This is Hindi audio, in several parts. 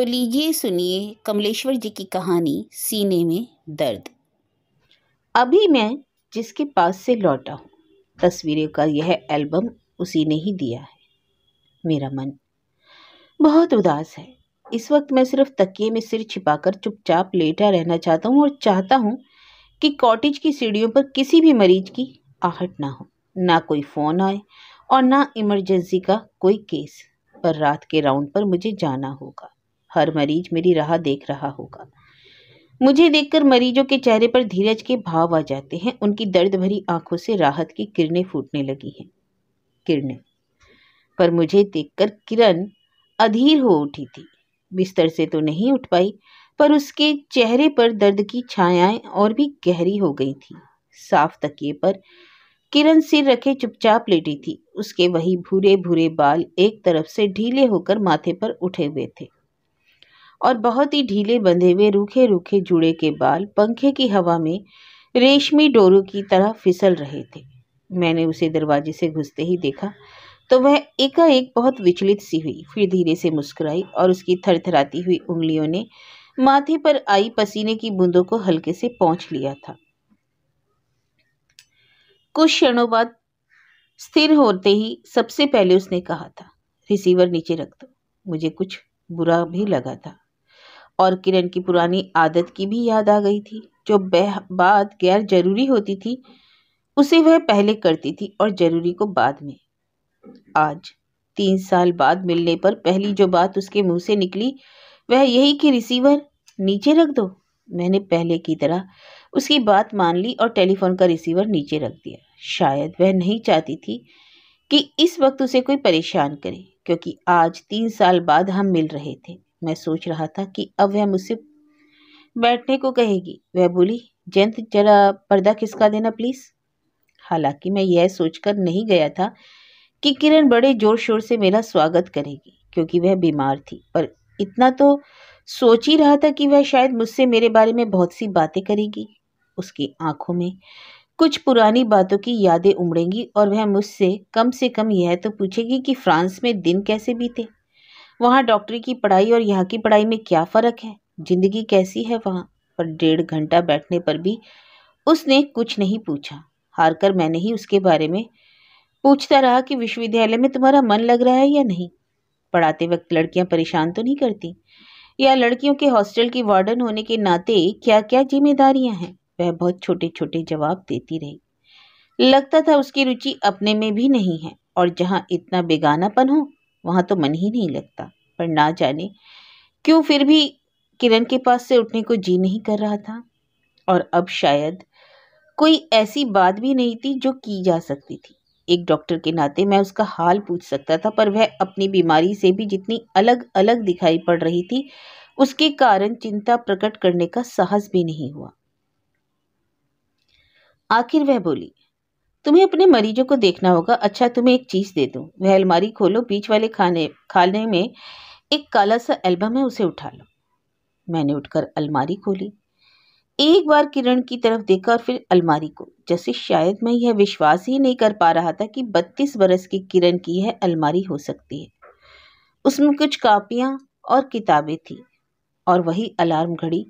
तो लीजिए सुनिए कमलेश्वर जी की कहानी सीने में दर्द। अभी मैं जिसके पास से लौटा हूँ, तस्वीरें का यह एल्बम उसी ने ही दिया है। मेरा मन बहुत उदास है। इस वक्त मैं सिर्फ तकिए में सिर छिपाकर चुपचाप लेटा रहना चाहता हूँ और चाहता हूँ कि कॉटेज की सीढ़ियों पर किसी भी मरीज की आहट ना हो, ना कोई फोन आए और ना इमरजेंसी का कोई केस। पर रात के राउंड पर मुझे जाना होगा। हर मरीज मेरी राह देख रहा होगा। मुझे देखकर मरीजों के चेहरे पर धीरज के भाव आ जाते हैं। उनकी दर्द भरी आंखों से राहत की किरणें फूटने लगी हैं। किरणें, पर मुझे देखकर किरण अधीर हो उठी थी। बिस्तर से तो नहीं उठ पाई, पर उसके चेहरे पर दर्द की छायाएं और भी गहरी हो गई थी। साफ तकिए पर किरण सिर रखे चुपचाप लेटी थी। उसके वही भूरे भूरे बाल एक तरफ से ढीले होकर माथे पर उठे हुए थे और बहुत ही ढीले बंधे हुए रूखे रूखे जुड़े के बाल पंखे की हवा में रेशमी डोरों की तरह फिसल रहे थे। मैंने उसे दरवाजे से घुसते ही देखा तो वह एकाएक बहुत विचलित सी हुई, फिर धीरे से मुस्कुराई और उसकी थरथराती हुई उंगलियों ने माथे पर आई पसीने की बूंदों को हल्के से पोंछ लिया था। कुछ क्षणों बाद स्थिर होते ही सबसे पहले उसने कहा था, रिसीवर नीचे रख दो। मुझे कुछ बुरा भी लगा था और किरण की पुरानी आदत की भी याद आ गई थी। जो बात गैर जरूरी होती थी उसे वह पहले करती थी और जरूरी को बाद में। आज 3 साल बाद मिलने पर पहली जो बात उसके मुंह से निकली वह यही कि रिसीवर नीचे रख दो। मैंने पहले की तरह उसकी बात मान ली और टेलीफोन का रिसीवर नीचे रख दिया। शायद वह नहीं चाहती थी कि इस वक्त उसे कोई परेशान करे, क्योंकि आज 3 साल बाद हम मिल रहे थे। मैं सोच रहा था कि अब वह मुझसे बैठने को कहेगी। वह बोली, जयंत जरा पर्दा खिसका देना प्लीज। हालांकि मैं यह सोचकर नहीं गया था कि किरण बड़े जोर शोर से मेरा स्वागत करेगी, क्योंकि वह बीमार थी। पर इतना तो सोच ही रहा था कि वह शायद मुझसे मेरे बारे में बहुत सी बातें करेगी। उसकी आंखों में कुछ पुरानी बातों की यादें उमड़ेंगी और वह मुझसे कम से कम यह तो पूछेगी कि फ्रांस में दिन कैसे बीते, वहाँ डॉक्टरी की पढ़ाई और यहाँ की पढ़ाई में क्या फ़र्क है, जिंदगी कैसी है वहाँ। पर 1.5 घंटा बैठने पर भी उसने कुछ नहीं पूछा। हारकर मैंने ही उसके बारे में पूछता रहा कि विश्वविद्यालय में तुम्हारा मन लग रहा है या नहीं, पढ़ाते वक्त लड़कियां परेशान तो नहीं करती, या लड़कियों के हॉस्टल की वार्डन होने के नाते क्या क्या जिम्मेदारियां हैं। वह बहुत छोटे छोटे जवाब देती रही। लगता था उसकी रुचि अपने में भी नहीं है और जहाँ इतना बेगानापन हो वहाँ तो मन ही नहीं लगता। पर ना जाने क्यों फिर भी किरण के पास से उठने को जी नहीं कर रहा था। और अब शायद कोई ऐसी बात भी नहीं थी जो की जा सकती थी। एक डॉक्टर के नाते मैं उसका हाल पूछ सकता था, पर वह अपनी बीमारी से भी जितनी अलग अलग दिखाई पड़ रही थी उसके कारण चिंता प्रकट करने का साहस भी नहीं हुआ। आखिर वह बोली, तुम्हें अपने मरीजों को देखना होगा। अच्छा, तुम्हें एक चीज दे दूं। वह अलमारी खोलो, बीच वाले खाने में एक काला सा एल्बम है, उसे उठा लो। मैंने उठकर अलमारी खोली, एक बार किरण की तरफ देखा और फिर अलमारी को, जैसे शायद मैं यह विश्वास ही नहीं कर पा रहा था कि 32 बरस की किरण की यह अलमारी हो सकती है। उसमें कुछ कापियां और किताबें थी और वही अलार्म घड़ी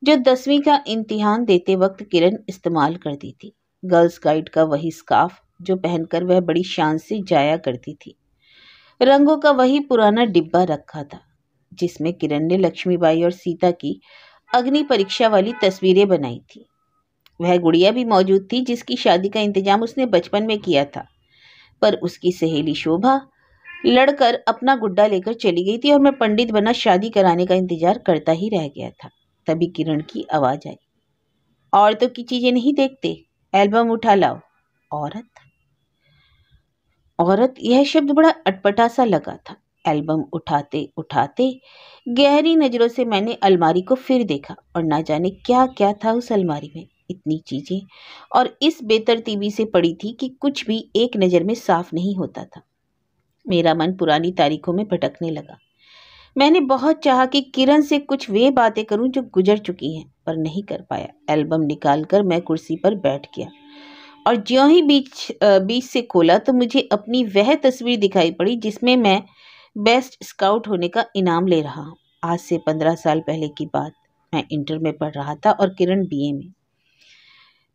जो 10वीं का इम्तिहान देते वक्त किरण इस्तेमाल करती थी। गर्ल्स गाइड का वही स्कार्फ जो पहनकर वह बड़ी शान से जाया करती थी। रंगों का वही पुराना डिब्बा रखा था जिसमें किरण ने लक्ष्मीबाई और सीता की अग्नि परीक्षा वाली तस्वीरें बनाई थी। वह गुड़िया भी मौजूद थी जिसकी शादी का इंतजाम उसने बचपन में किया था, पर उसकी सहेली शोभा लड़कर अपना गुड्डा लेकर चली गई थी और मैं पंडित बना शादी कराने का इंतजार करता ही रह गया था। तभी किरण की आवाज आई, औरतों की चीजें नहीं देखते, एल्बम उठा लाओ। औरत औरत, यह शब्द बड़ा अटपटा सा लगा था। एल्बम उठाते उठाते गहरी नजरों से मैंने अलमारी को फिर देखा और ना जाने क्या क्या था उस अलमारी में। इतनी चीजें और इस बेतरतीबी से पड़ी थी कि कुछ भी एक नजर में साफ नहीं होता था। मेरा मन पुरानी तारीखों में भटकने लगा। मैंने बहुत चाहा कि किरण से कुछ वे बातें करूं जो गुजर चुकी हैं, पर नहीं कर पाया। एल्बम निकालकर मैं कुर्सी पर बैठ गया और ज्यों ही बीच से खोला तो मुझे अपनी वह तस्वीर दिखाई पड़ी जिसमें मैं बेस्ट स्काउट होने का इनाम ले रहा हूँ। आज से 15 साल पहले की बात। मैं इंटर में पढ़ रहा था और किरण बीए में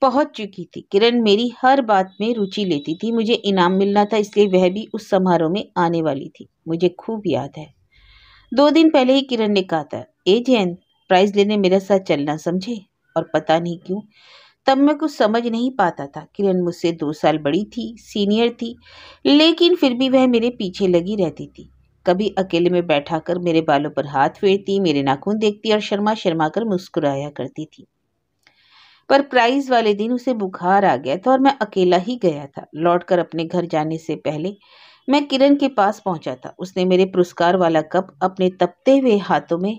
पहुंच चुकी थी। किरण मेरी हर बात में रुचि लेती थी। मुझे इनाम मिलना था, इसलिए वह भी उस समारोह में आने वाली थी। मुझे खूब याद है, 2 दिन पहले ही किरण ने कहा था, ए जैन, प्राइज लेने मेरे साथ चलना, समझे? और पता नहीं क्यों तब मैं कुछ समझ नहीं पाता था। किरण मुझसे 2 साल बड़ी थी, सीनियर थी, लेकिन फिर भी वह मेरे पीछे लगी रहती थी। कभी अकेले में बैठा कर मेरे बालों पर हाथ फेरती, मेरे नाखून देखती और शर्मा शर्मा कर मुस्कुराया करती थी। पर प्राइज वाले दिन उसे बुखार आ गया था और मैं अकेला ही गया था। लौटकर अपने घर जाने से पहले मैं किरण के पास पहुंचा था। उसने मेरे पुरस्कार वाला कप अपने तपते हुए हाथों में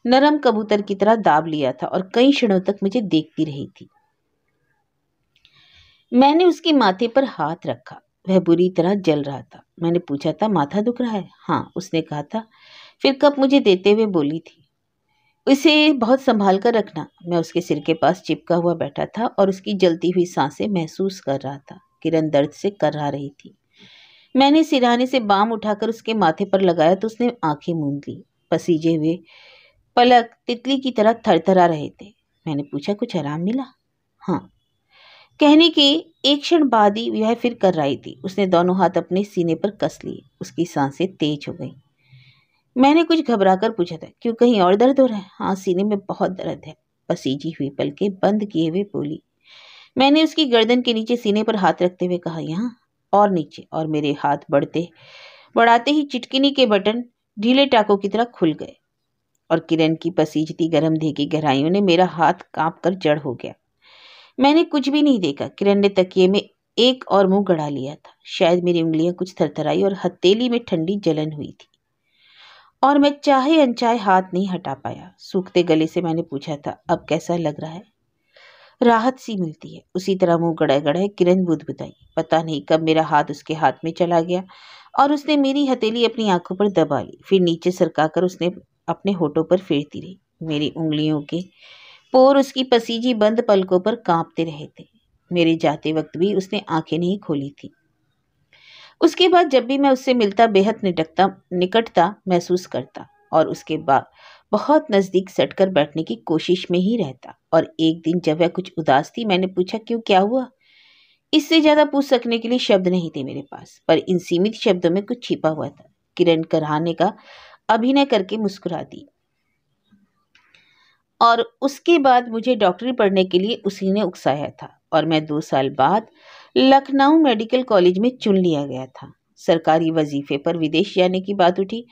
नरम कबूतर की तरह दाब लिया था और कई क्षणों तक मुझे देखती रही थी। मैंने उसके माथे पर हाथ रखा। वह बुरी तरह जल रहा था। मैंने पूछा था, माथा दुख रहा है? हाँ, उसने कहा था। फिर कप मुझे देते हुए बोली थी, इसे बहुत संभाल कर रखना। मैं उसके सिर के पास चिपका हुआ बैठा था और उसकी जलती हुई सांसें महसूस कर रहा था। किरण दर्द से कर्रा रही थी। मैंने सिरहाने से बाम उठाकर उसके माथे पर लगाया तो उसने आंखें मूंद ली। पसीजे हुए पलक तितली की तरह थरथरा रहे थे। मैंने पूछा, कुछ आराम मिला? हाँ, कहने के एक क्षण बाद ही वह फिर कर्राई थी। उसने दोनों हाथ अपने सीने पर कस लिए। उसकी सांसें तेज हो गईं। मैंने कुछ घबराकर पूछा था, क्यों, कहीं और दर्द हो रहा है? हाँ, सीने में बहुत दर्द है, पसीजी हुई पलकें बंद किए हुए बोली। मैंने उसकी गर्दन के नीचे सीने पर हाथ रखते हुए कहा, यहाँ और नीचे, और मेरे हाथ बढ़ाते ही चिटकिनी के बटन ढीले टाकों की तरह खुल गए और किरण की पसीजती गर्म देह की गहराइयों ने मेरा हाथ कांप कर जड़ हो गया। मैंने कुछ भी नहीं देखा। किरण ने तकिए में एक और मुंह गड़ा लिया था। शायद मेरी उंगलियां कुछ थरथराई और हथेली में ठंडी जलन हुई थी और मैं चाहे अनचाहे हाथ नहीं हटा पाया। सूखते गले से मैंने पूछा था, अब कैसा लग रहा है? राहत सी मिलती है। उसी तरह मुंह गड़ाए गड़ाए किरण बुदबुदाई। पता नहीं कब मेरा हाथ उसके हाथ में चला गया और उसने मेरी हथेली अपनी आंखों पर दबा ली। फिर नीचे सरकाकर उसने अपने होठों पर फेरती रही। मेरी उंगलियों के पोर उसकी पसीजी बंद पलकों पर कांपते रहे थे। मेरे जाते वक्त भी उसने आंखें नहीं खोली थी। उसके बाद जब भी मैं उससे मिलता बेहद निकटता महसूस करता और उसके बाद बहुत नजदीक सटकर बैठने की कोशिश में ही रहता। और एक दिन जब वह कुछ उदास थी, मैंने पूछा, क्यों, क्या हुआ? इससे ज्यादा पूछ सकने के लिए शब्द नहीं थे मेरे पास, पर इन सीमित शब्दों में कुछ छिपा हुआ था। किरण कराहने का अभिनय करके मुस्कुरा दी और उसके बाद मुझे डॉक्टरी पढ़ने के लिए उसी ने उकसाया था और मैं 2 साल बाद लखनऊ मेडिकल कॉलेज में चुन लिया गया था। सरकारी वजीफे पर विदेश जाने की बात उठी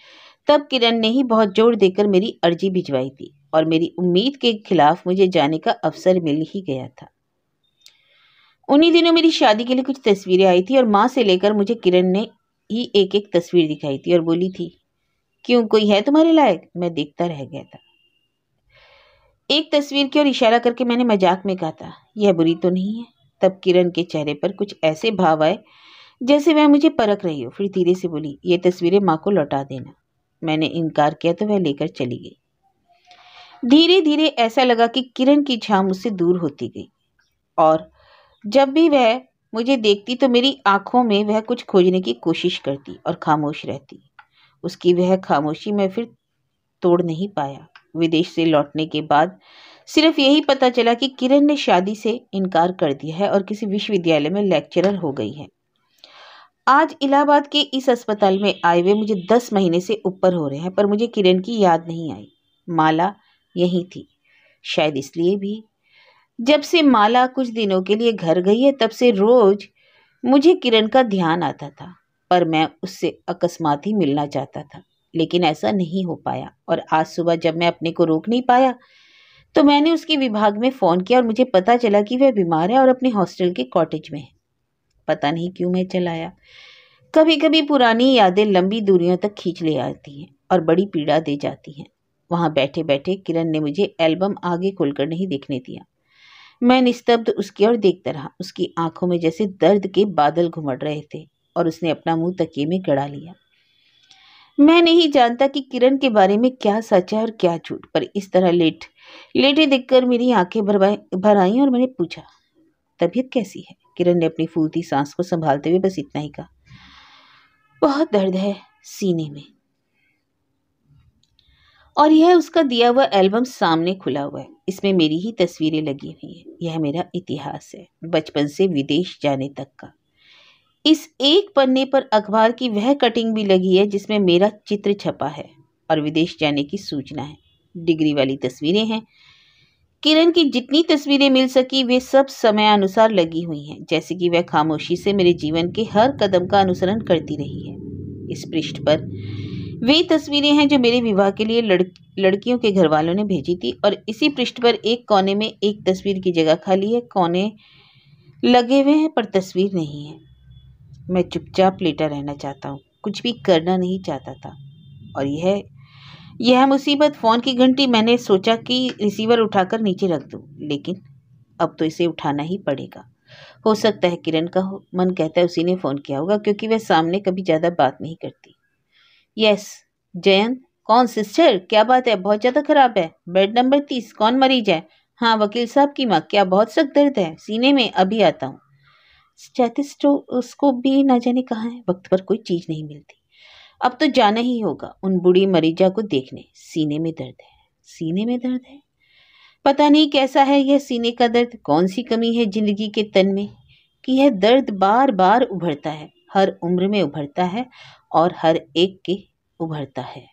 तब किरण ने ही बहुत जोर देकर मेरी अर्जी भिजवाई थी और मेरी उम्मीद के खिलाफ मुझे जाने का अवसर मिल ही गया था। उन्हीं दिनों मेरी शादी के लिए कुछ तस्वीरें आई थी और माँ से लेकर मुझे किरण ने ही एक एक तस्वीर दिखाई थी और बोली थी, क्यों, कोई है तुम्हारे लायक? मैं देखता रह गया था। एक तस्वीर की ओर इशारा करके मैंने मजाक में कहा था, यह बुरी तो नहीं है? तब किरण के चेहरे पर कुछ ऐसे भाव आए जैसे वह मुझे परख रही हो। फिर धीरे से बोली, ये तस्वीरें माँ को लौटा देना। मैंने इनकार किया तो वह लेकर चली गई। धीरे धीरे ऐसा लगा कि किरण की छाया मुझसे दूर होती गई और जब भी वह मुझे देखती तो मेरी आंखों में वह कुछ खोजने की कोशिश करती और खामोश रहती। उसकी वह खामोशी मैं फिर तोड़ नहीं पाया। विदेश से लौटने के बाद सिर्फ यही पता चला कि किरण ने शादी से इनकार कर दिया है और किसी विश्वविद्यालय में लेक्चरर हो गई है। आज इलाहाबाद के इस अस्पताल में आए हुए मुझे 10 महीने से ऊपर हो रहे हैं, पर मुझे किरण की याद नहीं आई। माला यही थी, शायद इसलिए भी जब से माला कुछ दिनों के लिए घर गई है तब से रोज मुझे किरण का ध्यान आता था, पर मैं उससे अकस्मात ही मिलना चाहता था, लेकिन ऐसा नहीं हो पाया। और आज सुबह जब मैं अपने को रोक नहीं पाया तो मैंने उसके विभाग में फ़ोन किया और मुझे पता चला कि वह बीमार है और अपने हॉस्टल के कॉटेज में है। पता नहीं क्यों मैं चलाया। कभी कभी पुरानी यादें लंबी दूरियों तक खींच ले आती हैं और बड़ी पीड़ा दे जाती हैं। वहां बैठे बैठे किरण ने मुझे एल्बम आगे खोलकर नहीं देखने दिया। मैं निस्तब्ध उसकी ओर देखता रहा। उसकी आंखों में जैसे दर्द के बादल घुमड़ रहे थे और उसने अपना मुंह तकिए में गड़ा लिया। मैं नहीं जानता कि किरण के बारे में क्या सच है और क्या झूठ, पर इस तरह लेटे देखकर मेरी आंखें भर आईं और मैंने पूछा, तबीयत कैसी है? किरण ने अपनी फूलती सांस को संभालते हुए बस इतना ही कहा, बहुत दर्द है सीने में। और यह उसका दिया हुआ एल्बम सामने खुला हुआ है। इसमें मेरी ही तस्वीरें लगी हुई हैं। यह मेरा इतिहास है, बचपन से विदेश जाने तक का। इस एक पन्ने पर अखबार की वह कटिंग भी लगी है जिसमें मेरा चित्र छपा है और विदेश जाने की सूचना है। डिग्री वाली तस्वीरें हैं। किरण की जितनी तस्वीरें मिल सकी वे सब समयानुसार लगी हुई हैं, जैसे कि वह खामोशी से मेरे जीवन के हर कदम का अनुसरण करती रही है। इस पृष्ठ पर वे तस्वीरें हैं जो मेरे विवाह के लिए लड़कियों के घर वालों ने भेजी थी, और इसी पृष्ठ पर एक कोने में एक तस्वीर की जगह खाली है। कोने लगे हुए हैं पर तस्वीर नहीं है। मैं चुपचाप लेटा रहना चाहता हूँ, कुछ भी करना नहीं चाहता था। और यह मुसीबत, फ़ोन की घंटी। मैंने सोचा कि रिसीवर उठाकर नीचे रख दूँ, लेकिन अब तो इसे उठाना ही पड़ेगा। हो सकता है किरण का हो। मन कहता है उसी ने फ़ोन किया होगा, क्योंकि वह सामने कभी ज़्यादा बात नहीं करती। यस जयंत। कौन सिस्टर, क्या बात है? बहुत ज़्यादा ख़राब है? Bed number 30। कौन मरीज है? हाँ, वकील साहब की माँ। क्या बहुत सख्त दर्द है सीने में? अभी आता हूँ। स्टेथोस्कोप भी ना जाने कहाँ है। वक्त पर कोई चीज़ नहीं मिलती। अब तो जाना ही होगा उन बूढ़ी मरीजा को देखने। सीने में दर्द है, सीने में दर्द है। पता नहीं कैसा है यह सीने का दर्द। कौन सी कमी है जिंदगी के तन में कि यह दर्द बार बार उभरता है, हर उम्र में उभरता है और हर एक के उभरता है।